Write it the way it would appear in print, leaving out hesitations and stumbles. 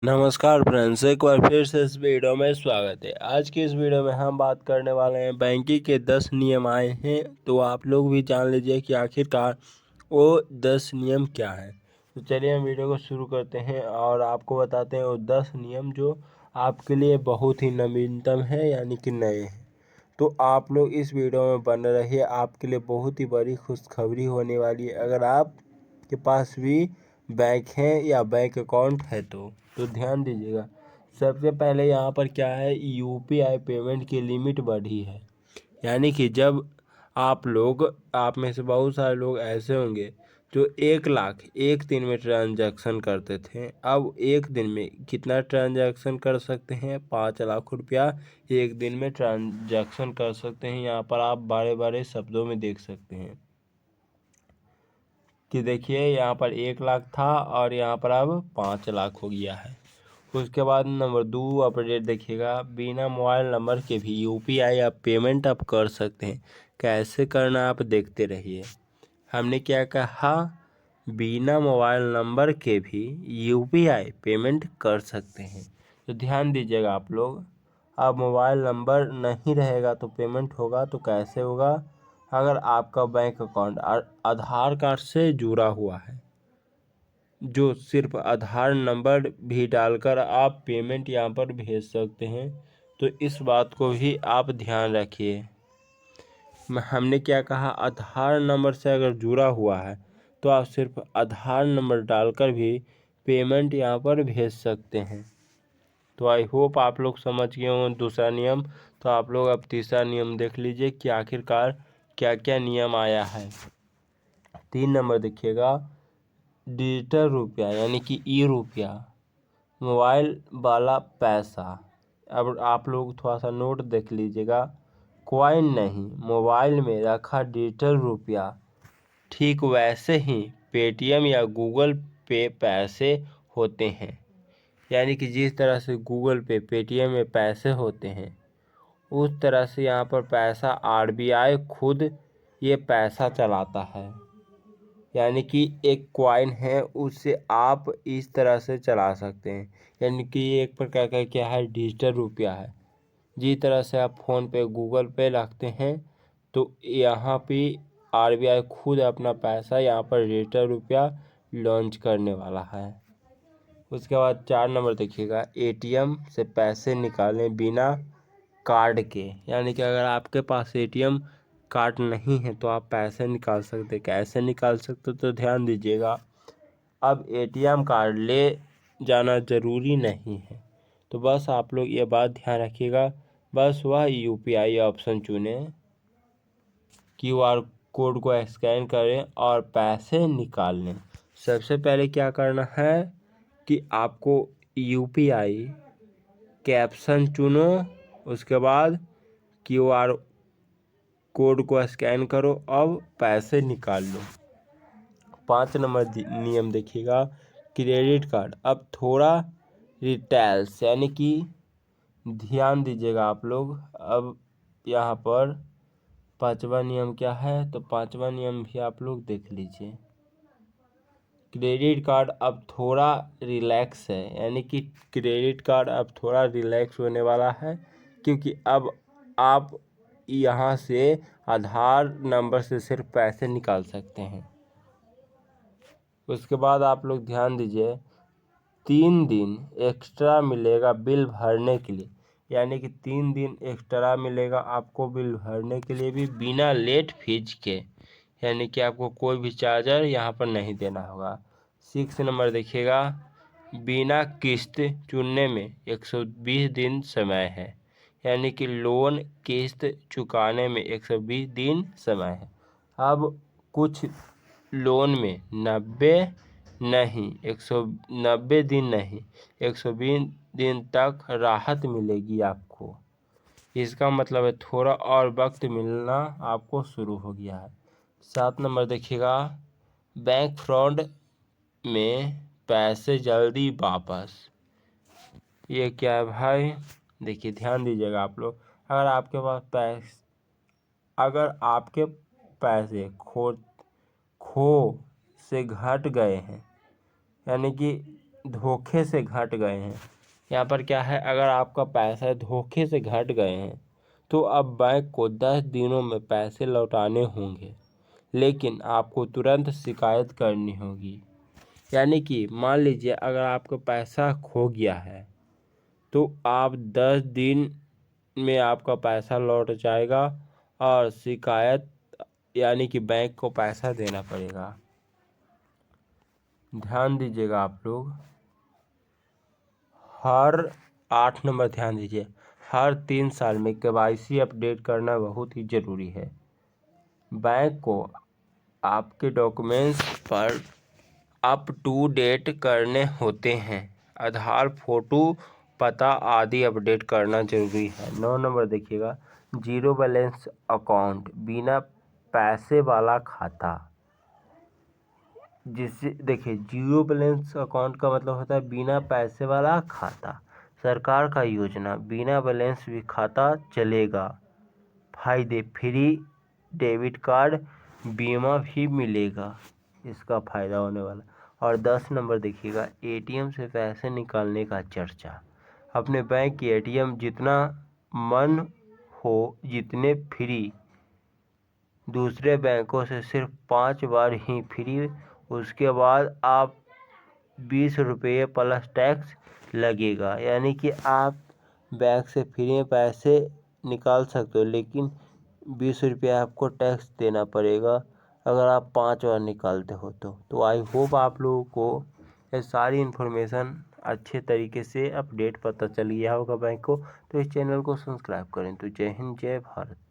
नमस्कार फ्रेंड्स, एक बार फिर से इस वीडियो में स्वागत है। आज की इस वीडियो में हम बात करने वाले हैं बैंकिंग के 10 नियम आए हैं, तो आप लोग भी जान लीजिए कि आखिरकार वो 10 नियम क्या हैं। तो चलिए हम वीडियो को शुरू करते हैं और आपको बताते हैं वो 10 नियम जो आपके लिए बहुत ही नवीनतम है, यानी कि नए हैं। तो आप लोग इस वीडियो में बने रहिए, आपके लिए बहुत ही बड़ी खुशखबरी होने वाली है। अगर आपके पास भी बैंक है या बैंक अकाउंट है तो ध्यान दीजिएगा। सबसे पहले यहाँ पर क्या है, यूपीआई पेमेंट की लिमिट बढ़ी है। यानी कि जब आप में से बहुत सारे लोग ऐसे होंगे जो 1 लाख एक दिन में ट्रांजैक्शन करते थे, अब एक दिन में कितना ट्रांजैक्शन कर सकते हैं? 5 लाख रुपया एक दिन में ट्रांजैक्शन कर सकते हैं। यहाँ पर आप बड़े बड़े शब्दों में देख सकते हैं कि देखिए यहाँ पर 1 लाख था और यहाँ पर अब 5 लाख हो गया है। उसके बाद नंबर 2 अपडेट देखिएगा, बिना मोबाइल नंबर के भी यूपीआई आप पेमेंट आप कर सकते हैं। कैसे करना आप देखते रहिए। हमने क्या कहा, बिना मोबाइल नंबर के भी यूपीआई पेमेंट कर सकते हैं। तो ध्यान दीजिएगा आप लोग। अब मोबाइल नंबर नहीं रहेगा तो पेमेंट होगा तो कैसे होगा? अगर आपका बैंक अकाउंट आधार कार्ड से जुड़ा हुआ है, जो सिर्फ आधार नंबर भी डालकर आप पेमेंट यहाँ पर भेज सकते हैं, तो इस बात को भी आप ध्यान रखिए। हमने क्या कहा, आधार नंबर से अगर जुड़ा हुआ है तो आप सिर्फ आधार नंबर डालकर भी पेमेंट यहाँ पर भेज सकते हैं। तो आई होप आप लोग समझ गए हों दूसरा नियम। तो आप लोग अब तीसरा नियम देख लीजिए कि आखिरकार क्या क्या नियम आया है। 3 नंबर देखिएगा, डिजिटल रुपया यानी कि ई रुपया, मोबाइल वाला पैसा। अब आप लोग थोड़ा सा नोट देख लीजिएगा, कॉइन नहीं, मोबाइल में रखा डिजिटल रुपया। ठीक वैसे ही पेटीएम या गूगल पे पैसे होते हैं। यानी कि जिस तरह से गूगल पे पेटीएम में पैसे होते हैं, उस तरह से यहाँ पर पैसा आरबीआई खुद ये पैसा चलाता है। यानी कि एक कॉइन है, उससे आप इस तरह से चला सकते हैं। यानी कि ये एक प्रकार का क्या है, डिजिटल रुपया है। जिस तरह से आप फ़ोन पे गूगल पे रखते हैं, तो यहाँ पे आरबीआई खुद अपना पैसा यहाँ पर डिजिटल रुपया लॉन्च करने वाला है। उसके बाद 4 नंबर देखिएगा, एटीएम से पैसे निकालें बिना कार्ड के। यानी कि अगर आपके पास एटीएम कार्ड नहीं है तो आप पैसे निकाल सकते। कैसे निकाल सकते तो ध्यान दीजिएगा। अब एटीएम कार्ड ले जाना ज़रूरी नहीं है, तो बस आप लोग ये बात ध्यान रखिएगा। बस वह यूपीआई ऑप्शन चुनें, क्यूआर कोड को स्कैन करें और पैसे निकाल लें। सबसे पहले क्या करना है कि आपको यूपीआई कैप्शन चुनो, उसके बाद क्यूआर कोड को स्कैन करो, अब पैसे निकाल लो। 5 नंबर नियम देखिएगा, क्रेडिट कार्ड अब थोड़ा रिटेल्स, यानी कि ध्यान दीजिएगा आप लोग। अब यहाँ पर 5वां नियम क्या है, तो 5वां नियम भी आप लोग देख लीजिए। क्रेडिट कार्ड अब थोड़ा रिलैक्स है, यानी कि क्रेडिट कार्ड अब थोड़ा रिलैक्स होने वाला है, क्योंकि अब आप यहाँ से आधार नंबर से सिर्फ पैसे निकाल सकते हैं। उसके बाद आप लोग ध्यान दीजिए, 3 दिन एक्स्ट्रा मिलेगा बिल भरने के लिए। यानी कि 3 दिन एक्स्ट्रा मिलेगा आपको बिल भरने के लिए भी, बिना लेट फीस के। यानी कि आपको कोई भी चार्जर यहाँ पर नहीं देना होगा। 6 नंबर देखिएगा, बिना किस्त चुनने में 120 दिन समय है। यानी कि लोन किस्त चुकाने में 120 दिन समय है। अब कुछ लोन में 190 दिन नहीं, 120 दिन तक राहत मिलेगी आपको। इसका मतलब है थोड़ा और वक्त मिलना आपको शुरू हो गया है। 7 नंबर देखिएगा, बैंक फ्रॉड में पैसे जल्दी वापस। ये क्या है भाई? देखिए ध्यान दीजिएगा आप लोग। अगर आपके पैसे खो से घट गए हैं, यानी कि धोखे से घट गए हैं, यहाँ पर क्या है, अगर आपका पैसा धोखे से घट गए हैं तो अब बैंक को 10 दिनों में पैसे लौटाने होंगे, लेकिन आपको तुरंत शिकायत करनी होगी। यानी कि मान लीजिए अगर आपका पैसा खो गया है तो आप 10 दिन में आपका पैसा लौट जाएगा और शिकायत यानी कि बैंक को पैसा देना पड़ेगा। ध्यान दीजिएगा आप लोग, हर 8 नंबर ध्यान दीजिए, हर 3 साल में KYC अपडेट करना बहुत ही ज़रूरी है। बैंक को आपके डॉक्यूमेंट्स पर अप टू डेट करने होते हैं। आधार, फोटो, पता आदि अपडेट करना जरूरी है। 9 नंबर देखिएगा, जीरो बैलेंस अकाउंट, बिना पैसे वाला खाता। जिससे देखिए, जीरो बैलेंस अकाउंट का मतलब होता है बिना पैसे वाला खाता। सरकार का योजना, बिना बैलेंस भी खाता चलेगा। फायदे, फ्री डेबिट कार्ड, बीमा भी मिलेगा, इसका फ़ायदा होने वाला। और 10 नंबर देखिएगा, ATM से पैसे निकालने का चर्चा। अपने बैंक की ATM जितना मन हो जितने फ्री, दूसरे बैंकों से सिर्फ 5 बार ही फ्री, उसके बाद आप 20 रुपये प्लस टैक्स लगेगा। यानी कि आप बैंक से फ्री में पैसे निकाल सकते हो, लेकिन 20 रुपया आपको टैक्स देना पड़ेगा अगर आप 5 बार निकालते हो तो आई होप आप लोगों को ये सारी इन्फॉर्मेशन अच्छे तरीके से अपडेट पता चल गया होगा बैंक को। तो इस चैनल को सब्सक्राइब करें। तो जय हिंद, जय भारत।